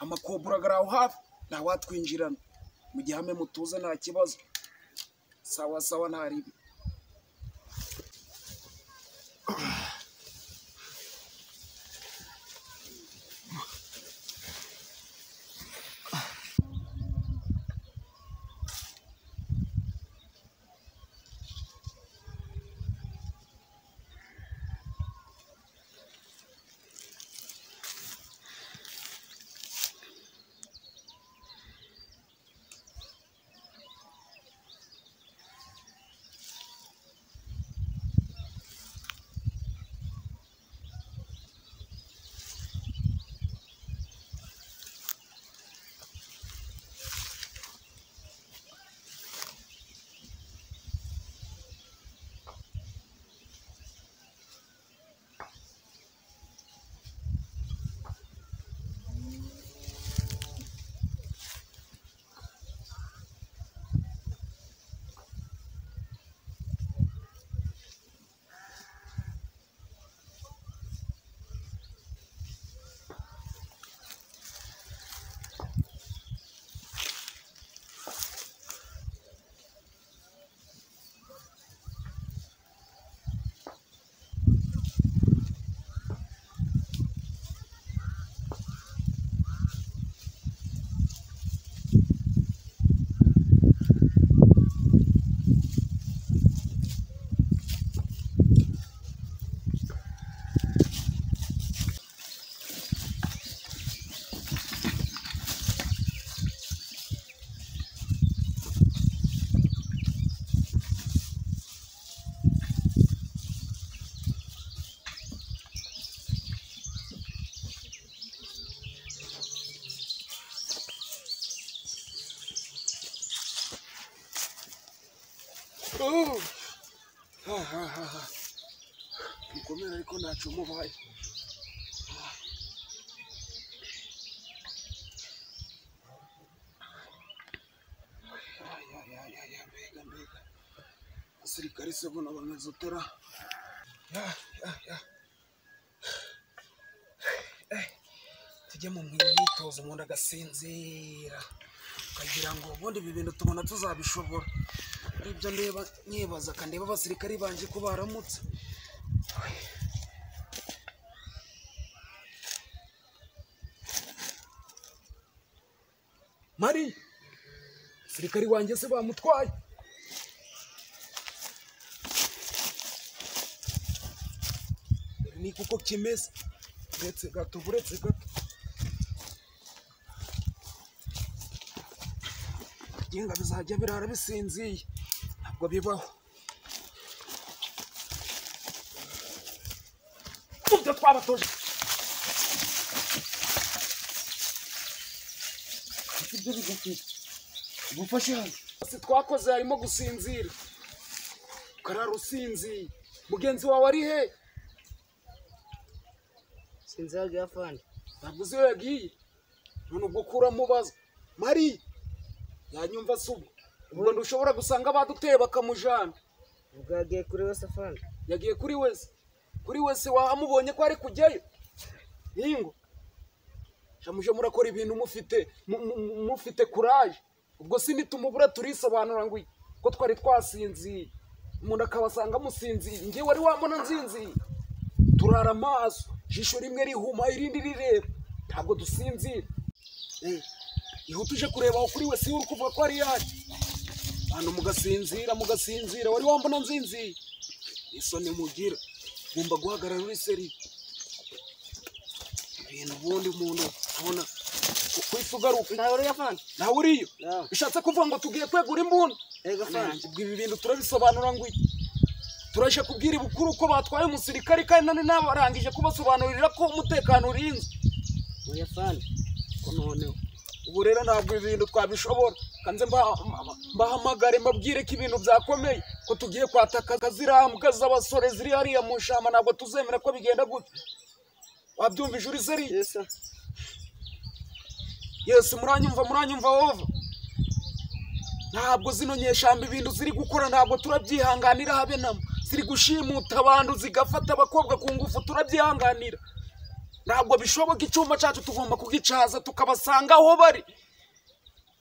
amakobura garaho hafi nta watwinjirana mu gihe hamwe mutuze nta kibazo sawa sawa ntaribi mukomere ariko ntacyo mubaye mbega abasirikare se bona bameze utera tujye mu myitozo umuntu agasinzira ukagira ngo ubundi ibi bintu tubona tuzabishobora aribyo ndeba nyibaza kandeba abasirikare banje ko baramutse Mari sirikari wanje se bamutwaye ni kuko kimeze buretse gato genga bizajya birara bisinziye ntabwo bibaho ubyo twabatoje ibyo bigufite ubufashe hano se twakoze harimo gusinzira karara usinziye mugenzi wawe ari he sinzaga afande ntabwo uzi iyo yagiye none ubwo kura mubaza Mari yanyumva subu ubwo ndushobora gusanga baduteye bakamujana ubwagiye kuri wese afande yagiye kuri wese wahamubonye ko ari kujyayo yingo jamuje murakora ibintu mufite courage ubwo sinitumubura turisobanura ngo ko twari twasinziye umuntu akabasanga musinziye ngiye wari wambona nzinziye turara amaso jisho rimwe rihuma irindi rireba ntabwo dusinzira iho tuje kureba aho kuri wese uri kuvuga ko ari yaje hano mugasinzira wari wambona nzinziye isoni mugira ngomba guhagarara uri seri ibintu ubundi umuntu abona kwisugaruka nawe uri afande nawe uriyo bishatse kuvuga ngo tugiye kwegura imbunda ibi bintu turabisobanura ngo turaje kubwira ibukuru ko batwaye umusirikare kandi none nabarangije kubasobanurira ko umutekano urinze oya afande ko noneho ubu rero ntabwo ibintu twabishobora kanze mbahamagare mbabwire ko ibintu byakomeye ko tugiye kwataka kazirambwa z'abasore ziri hariya mu shamba ntabwo tuzemera ko bigenda gute wabyumvije uri seri yes muranyumva wova ntabwo zino nyeshamba ibintu ziri gukora ntabwo turabyihanganira habe namo ziri gushimuta abantu zigafata abakobwa ku ngufu turabyihanganira ntabwo bishoboka. Icyuma cyacu tugomba kugicaza tukabasanga aho bari.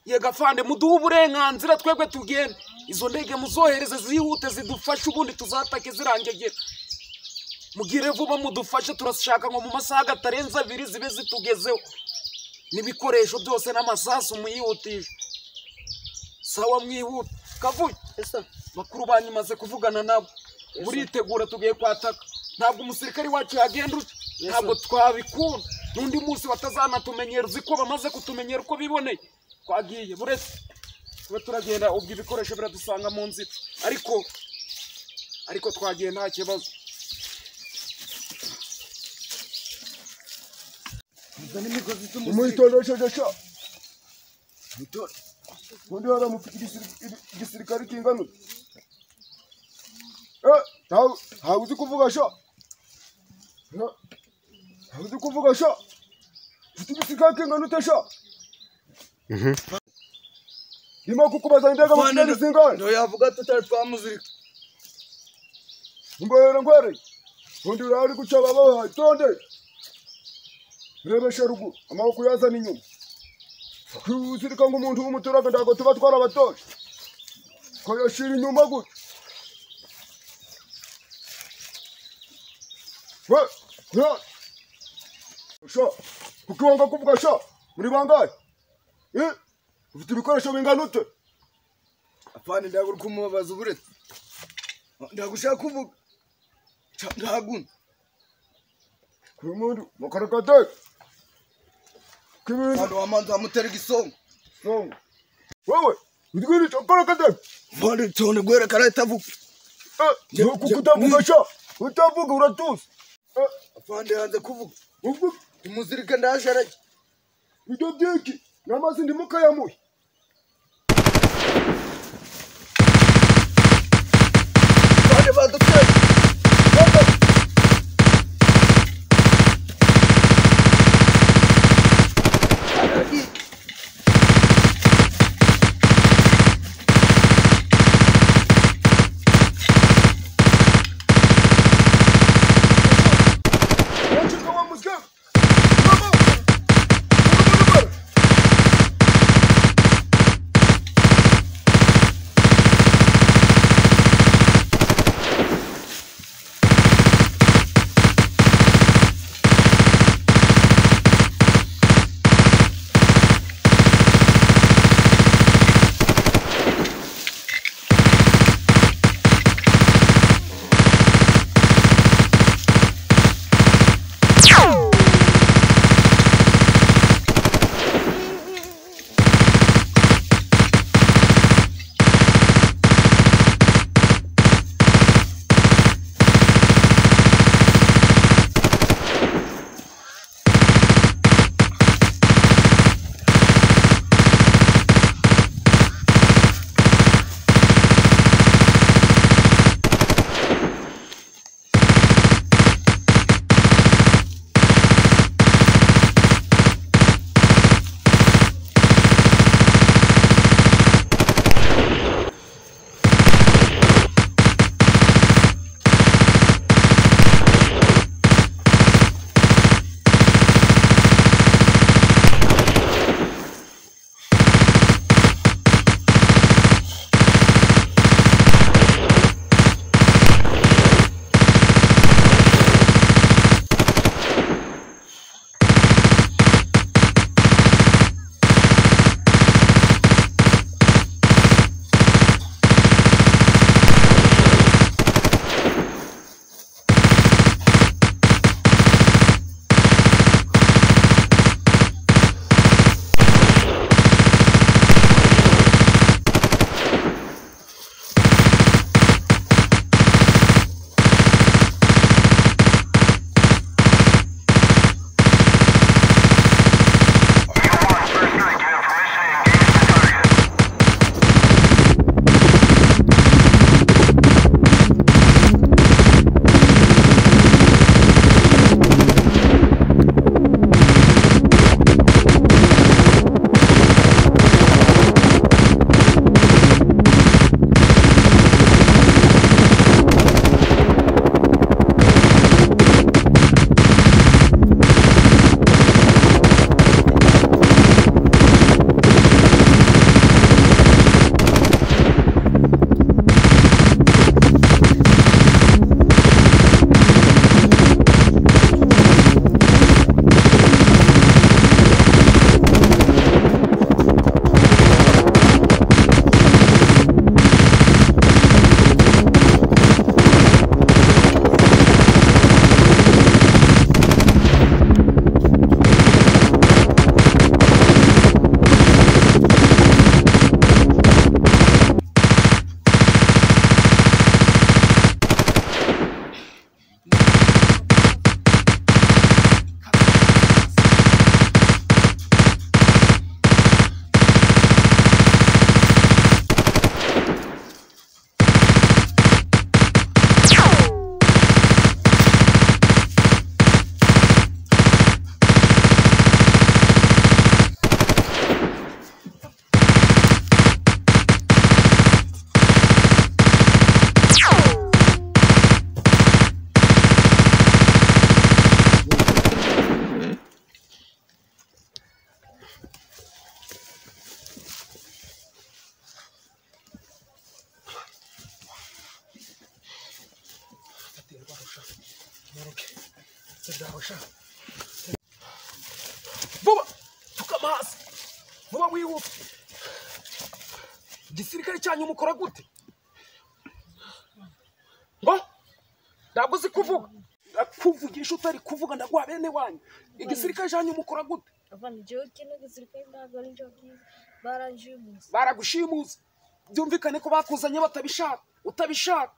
Yega afande, muduhe uburenganzira twebwe tugende. Izo ndege muzohereze zihute zidufashe, ubundi tuzatake zirangegera. Mugire vuba mudufashe, turashaka ngo mu masaha gatarenza 2 zibe zitugezeho. N'ibikoresho byose n'amasasu muyihutisha. Sawa mwihuta. Kavuye. Esa. Bakuru banyimaze kuvugana nabo. Buritegura tugiye kwataka. Ntabwo umusirikari wacu yagenda uca. Ntabwo twabikunda. N'undi munsi batazanatumenyera, uziko bamaze kutumenyera uko biboneye. Twagiye buretse. Twe turagenda ubwo ibikoresho biradusanga mu nzira. Ariko twagiye nta kibazo. Umwitondesheje Mutore. Undi waramufite igisirikare kingana. Ntawe uzi kuvuga sha. Ntawe uzi kuvuga sha. Ufite igisirikare kingana ute sha? Ndimo kukubaza indege mu kirere zingana. Ndo yavuga tutari twamuzirika. Ngwere. Undi urari guca baba tonde. Rebesha ruguru, amaboko yazana inyuma. Kuzirika ngo umuntu w'umuturaga ndago tuba twarabatoshe. Ko yashira inyuma gute. Sha, kukiwanga kuvuga sha, muri bangaye? Ufite ibikoresho bingana ute? Afande ndagura kumubaza uburetse. Ndagushaka kuvuga. Ndaguna. Kuri umuntu mukarakate. Kibiri. Hano wamanza amutera igisongo. Songo. Wewe, ndigiri karakate. Afande tone gwera karatavuga. Kukutavuga sha. Utavuga uratuza. Afande hanze kuvuga. Uvuga. Imuzirika ndasharaje. Ibyo byiki. Namazi ndimuka yamuye. Afande badutse. dawe sha vuba tukama hasi vuba wihuta igisirikare cyanyu mukora gute ngo ntabwo uzi kuvuga kuvugisha utari kuvuga ndagwa bene wanyu igisirikare cyanyu mukora gute Afande jewe kino gisirikare ntabwo ari cyo kiza barashimuze baragushimuza byumvikane ko bakuzanye batabishaka utabishaka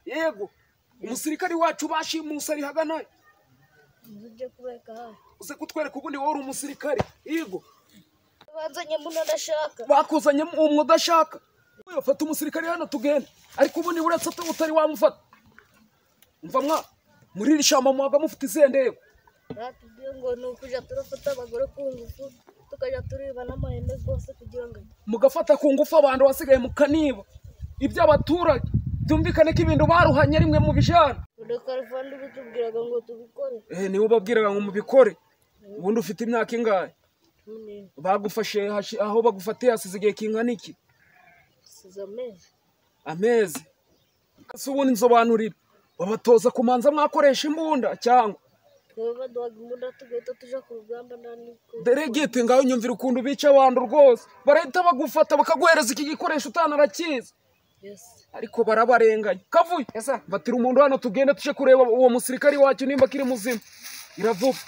yego umusirikare wacu bashimuse ari haganaye nzuje kubeka hafi uze kutwereka ubundi wowe uri umusirikare yego banzanye muno ndashaka bakuzanye umwe udashaka ufata umusirikare hano tugende ariko ubundi buretse utari wamufata umva mwa muri iri shamba muhaga mufite izendego batubwiye ngo ni ukuja turafata abagore ku ngufu tukaja turiba n'amahembe rwose kugira ngo mugafata ku ngufu abantu wasigaye mukaniba iby'abaturage byumvikane ko ibintu baruhanye rimwe mu bijana reka Afande bitubwiraga ngo tubikore niwe ubabwiraga ngo mubikore ubundi ufite imyaka ingahe munini bagufashe aho bagufatiye hasize igihe kingana iki size amezi kasi ubundi nsobanurira babatoza kumanza mwakoresha imbunda cyangwa twebwe baduhaga imbunda tugahita tuja ku rugamba deregete ngaho nyumvira ukuntu bica abantu rwose barahita bagufata bakaguhereza iki gikoresho utanarakizi ariko barabarenganya kavuye batira umuntu hano tugende tuje kureba uwo musirikari wacu nimba kiri muzima iravuga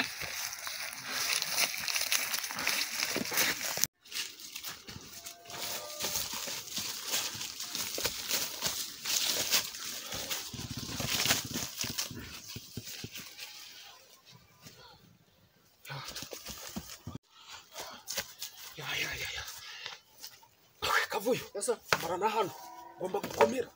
kavuye marana hano ngomba gukomera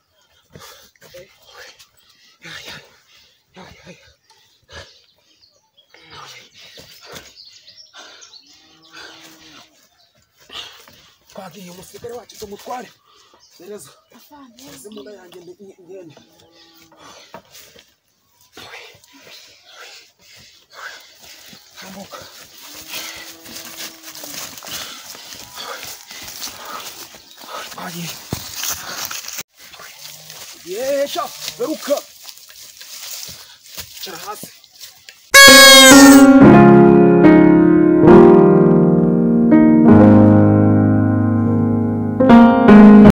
twagiye umusirikare wacu tumutware sereza zimuna yanjye ngende hambuka twagiye yesha beruka cara hasi